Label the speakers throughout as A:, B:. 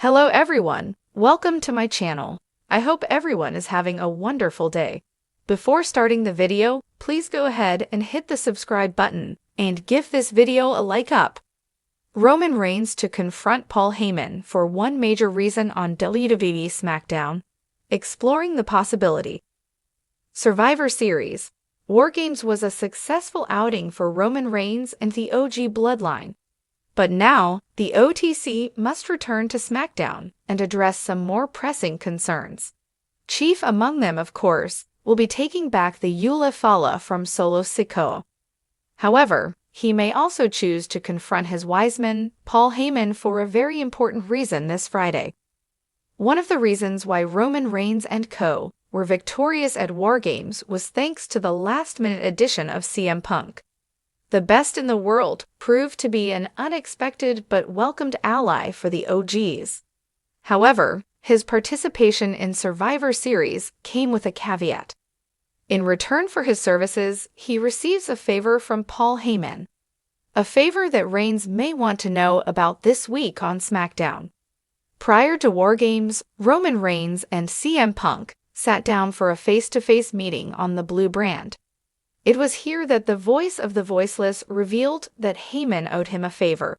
A: Hello everyone, welcome to my channel. I hope everyone is having a wonderful day. Before starting the video, please go ahead and hit the subscribe button and give this video a like up. Roman Reigns to confront Paul Heyman for one major reason on WWE SmackDown, exploring the possibility. Survivor Series. War Games was a successful outing for Roman Reigns and the OG Bloodline. But now, the OTC must return to SmackDown and address some more pressing concerns. Chief among them, of course, will be taking back the Eula Fala from Solo Sikoa. However, he may also choose to confront his wiseman, Paul Heyman, for a very important reason this Friday. One of the reasons why Roman Reigns and co. were victorious at War Games was thanks to the last-minute addition of CM Punk. The best in the world proved to be an unexpected but welcomed ally for the OGs. However, his participation in Survivor Series came with a caveat. In return for his services, he receives a favor from Paul Heyman. A favor that Reigns may want to know about this week on SmackDown. Prior to War Games, Roman Reigns and CM Punk sat down for a face-to-face meeting on the Blue brand. It was here that the voice of the voiceless revealed that Heyman owed him a favor.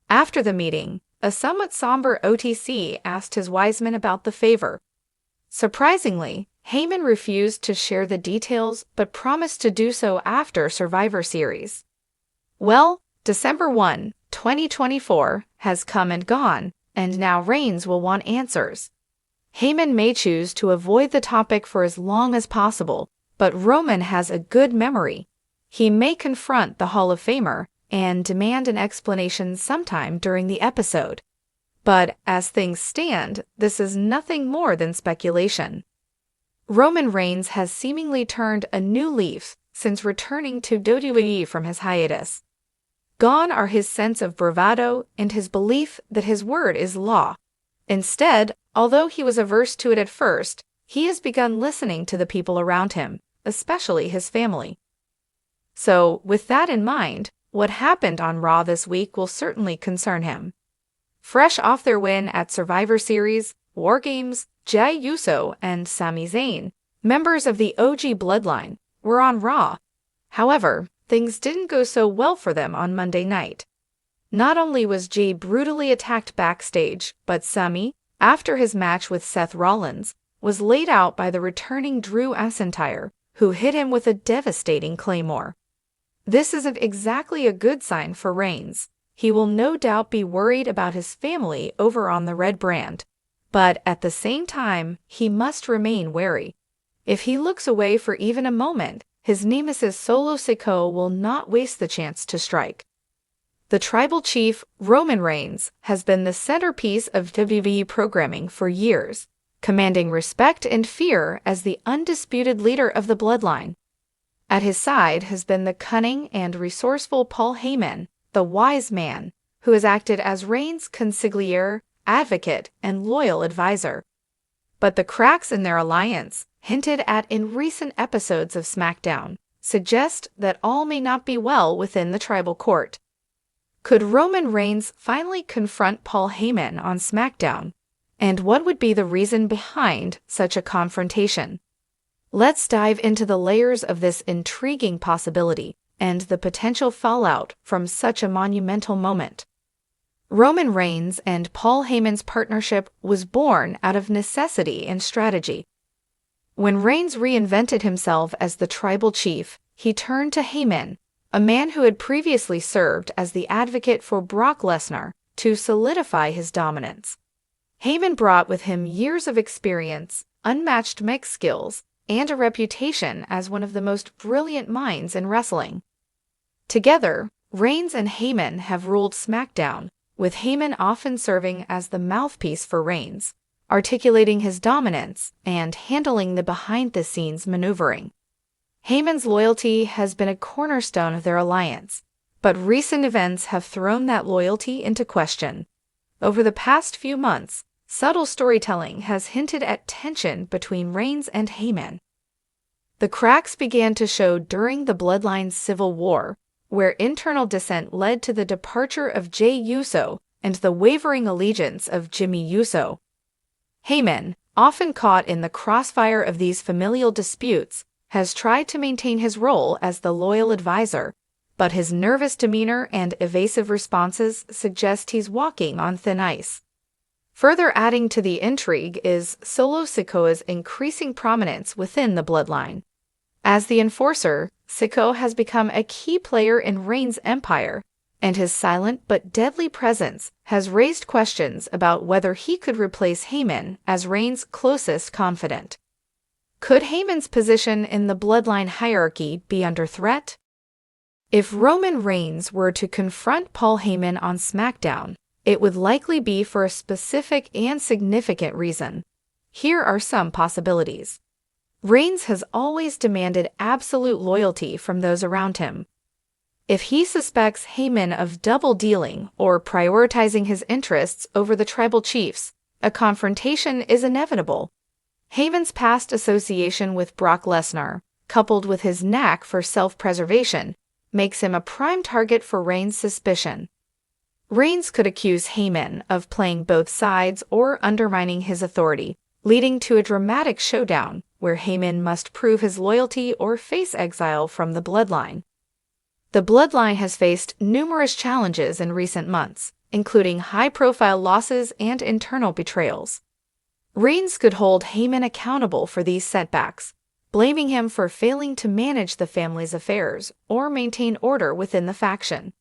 A: After the meeting, a somewhat somber OTC asked his wiseman about the favor. Surprisingly, Heyman refused to share the details but promised to do so after Survivor Series. Well, December 1, 2024 has come and gone, and now Reigns will want answers. Heyman may choose to avoid the topic for as long as possible, but Roman has a good memory. He may confront the Hall of Famer and demand an explanation sometime during the episode. But as things stand, this is nothing more than speculation. Roman Reigns has seemingly turned a new leaf since returning to WWE from his hiatus. Gone are his sense of bravado and his belief that his word is law. Instead, although he was averse to it at first, he has begun listening to the people around him, especially his family. So, with that in mind, what happened on Raw this week will certainly concern him. Fresh off their win at Survivor Series, War Games, Jey Uso and Sami Zayn, members of the OG Bloodline, were on Raw. However, things didn't go so well for them on Monday night. Not only was Jey brutally attacked backstage, but Sami, after his match with Seth Rollins, was laid out by the returning Drew McIntyre, who hit him with a devastating claymore. This isn't exactly a good sign for Reigns. He will no doubt be worried about his family over on the red brand. But at the same time, he must remain wary. If he looks away for even a moment, his nemesis Solo Sikoa will not waste the chance to strike. The tribal chief, Roman Reigns, has been the centerpiece of WWE programming for years, commanding respect and fear as the undisputed leader of the Bloodline. At his side has been the cunning and resourceful Paul Heyman, the wise man, who has acted as Reigns' consigliere, advocate, and loyal advisor. But the cracks in their alliance, hinted at in recent episodes of SmackDown, suggest that all may not be well within the tribal court. Could Roman Reigns finally confront Paul Heyman on SmackDown? And what would be the reason behind such a confrontation? Let's dive into the layers of this intriguing possibility and the potential fallout from such a monumental moment. Roman Reigns and Paul Heyman's partnership was born out of necessity and strategy. When Reigns reinvented himself as the tribal chief, he turned to Heyman, a man who had previously served as the advocate for Brock Lesnar, to solidify his dominance. Heyman brought with him years of experience, unmatched mic skills, and a reputation as one of the most brilliant minds in wrestling. Together, Reigns and Heyman have ruled SmackDown, with Heyman often serving as the mouthpiece for Reigns, articulating his dominance and handling the behind-the-scenes maneuvering. Heyman's loyalty has been a cornerstone of their alliance, but recent events have thrown that loyalty into question. Over the past few months, subtle storytelling has hinted at tension between Reigns and Heyman. The cracks began to show during the Bloodline's civil war, where internal dissent led to the departure of Jey Uso and the wavering allegiance of Jimmy Uso. Heyman, often caught in the crossfire of these familial disputes, has tried to maintain his role as the loyal advisor, but his nervous demeanor and evasive responses suggest he's walking on thin ice. Further adding to the intrigue is Solo Sikoa's increasing prominence within the bloodline. As the enforcer, Sikoa has become a key player in Reigns' empire, and his silent but deadly presence has raised questions about whether he could replace Heyman as Reigns' closest confidant. Could Heyman's position in the bloodline hierarchy be under threat? If Roman Reigns were to confront Paul Heyman on SmackDown, it would likely be for a specific and significant reason. Here are some possibilities. Reigns has always demanded absolute loyalty from those around him. If he suspects Heyman of double-dealing or prioritizing his interests over the tribal chiefs, a confrontation is inevitable. Heyman's past association with Brock Lesnar, coupled with his knack for self-preservation, makes him a prime target for Reigns' suspicion. Reigns could accuse Heyman of playing both sides or undermining his authority, leading to a dramatic showdown where Heyman must prove his loyalty or face exile from the bloodline. The bloodline has faced numerous challenges in recent months, including high-profile losses and internal betrayals. Reigns could hold Heyman accountable for these setbacks, blaming him for failing to manage the family's affairs or maintain order within the faction.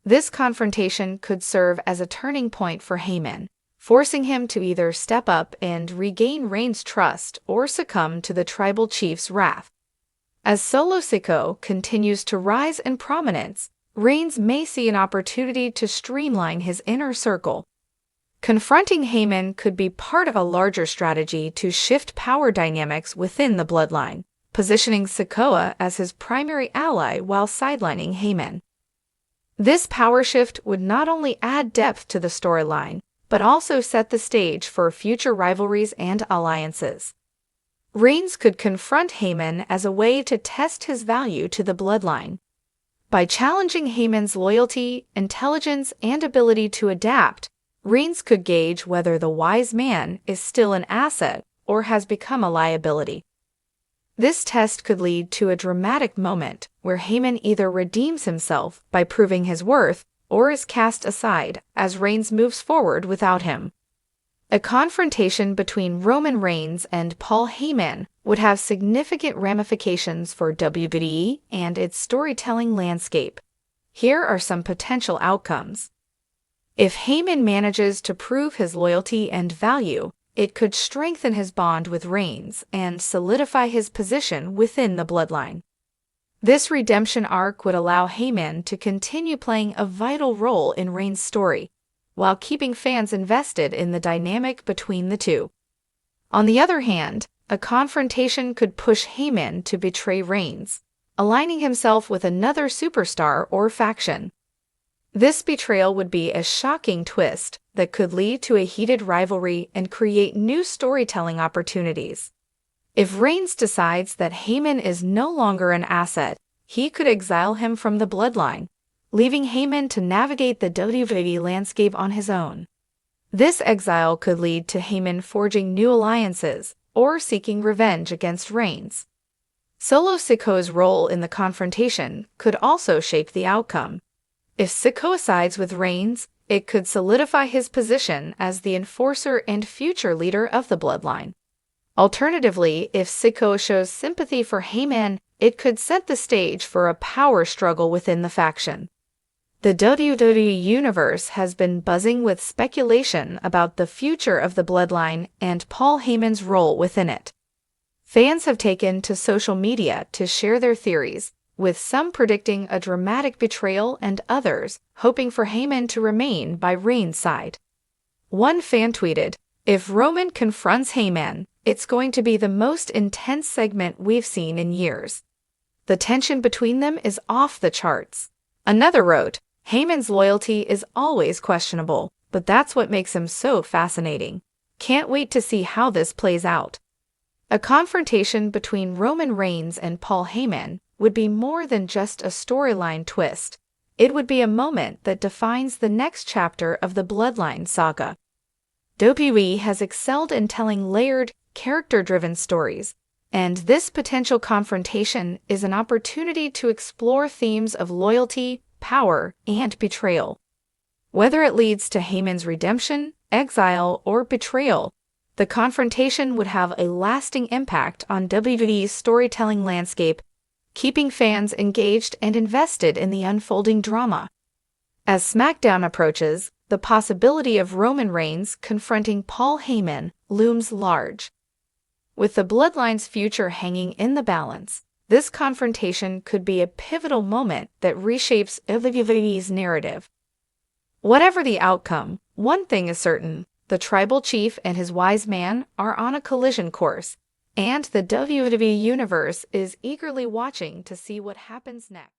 A: This confrontation could serve as a turning point for Heyman, forcing him to either step up and regain Reigns' trust or succumb to the tribal chief's wrath. As Solo Sikoa continues to rise in prominence, Reigns may see an opportunity to streamline his inner circle. Confronting Heyman could be part of a larger strategy to shift power dynamics within the bloodline, positioning Sikoa as his primary ally while sidelining Heyman. This power shift would not only add depth to the storyline, but also set the stage for future rivalries and alliances. Reigns could confront Heyman as a way to test his value to the bloodline. By challenging Heyman's loyalty, intelligence, and ability to adapt, Reigns could gauge whether the wise man is still an asset or has become a liability. This test could lead to a dramatic moment where Heyman either redeems himself by proving his worth or is cast aside as Reigns moves forward without him. A confrontation between Roman Reigns and Paul Heyman would have significant ramifications for WWE and its storytelling landscape. Here are some potential outcomes. If Heyman manages to prove his loyalty and value, it could strengthen his bond with Reigns and solidify his position within the bloodline. This redemption arc would allow Heyman to continue playing a vital role in Reigns' story, while keeping fans invested in the dynamic between the two. On the other hand, a confrontation could push Heyman to betray Reigns, aligning himself with another superstar or faction. This betrayal would be a shocking twist that could lead to a heated rivalry and create new storytelling opportunities. If Reigns decides that Heyman is no longer an asset, he could exile him from the bloodline, leaving Heyman to navigate the WWE landscape on his own. This exile could lead to Heyman forging new alliances or seeking revenge against Reigns. Solo Sikoa's role in the confrontation could also shape the outcome. If Sikoa sides with Reigns, it could solidify his position as the enforcer and future leader of the bloodline. Alternatively, if Sikoa shows sympathy for Heyman, it could set the stage for a power struggle within the faction. The WWE Universe has been buzzing with speculation about the future of the bloodline and Paul Heyman's role within it. Fans have taken to social media to share their theories, with some predicting a dramatic betrayal and others hoping for Heyman to remain by Reigns' side. One fan tweeted, "If Roman confronts Heyman, it's going to be the most intense segment we've seen in years. The tension between them is off the charts." Another wrote, "Heyman's loyalty is always questionable, but that's what makes him so fascinating. Can't wait to see how this plays out." A confrontation between Roman Reigns and Paul Heyman would be more than just a storyline twist. It would be a moment that defines the next chapter of the Bloodline saga. WWE has excelled in telling layered, character-driven stories, and this potential confrontation is an opportunity to explore themes of loyalty, power, and betrayal. Whether it leads to Heyman's redemption, exile, or betrayal, the confrontation would have a lasting impact on WWE's storytelling landscape, keeping fans engaged and invested in the unfolding drama. As SmackDown approaches, the possibility of Roman Reigns confronting Paul Heyman looms large. With the Bloodline's future hanging in the balance, this confrontation could be a pivotal moment that reshapes WWE's narrative. Whatever the outcome, one thing is certain: the tribal chief and his wise man are on a collision course, and the WWE Universe is eagerly watching to see what happens next.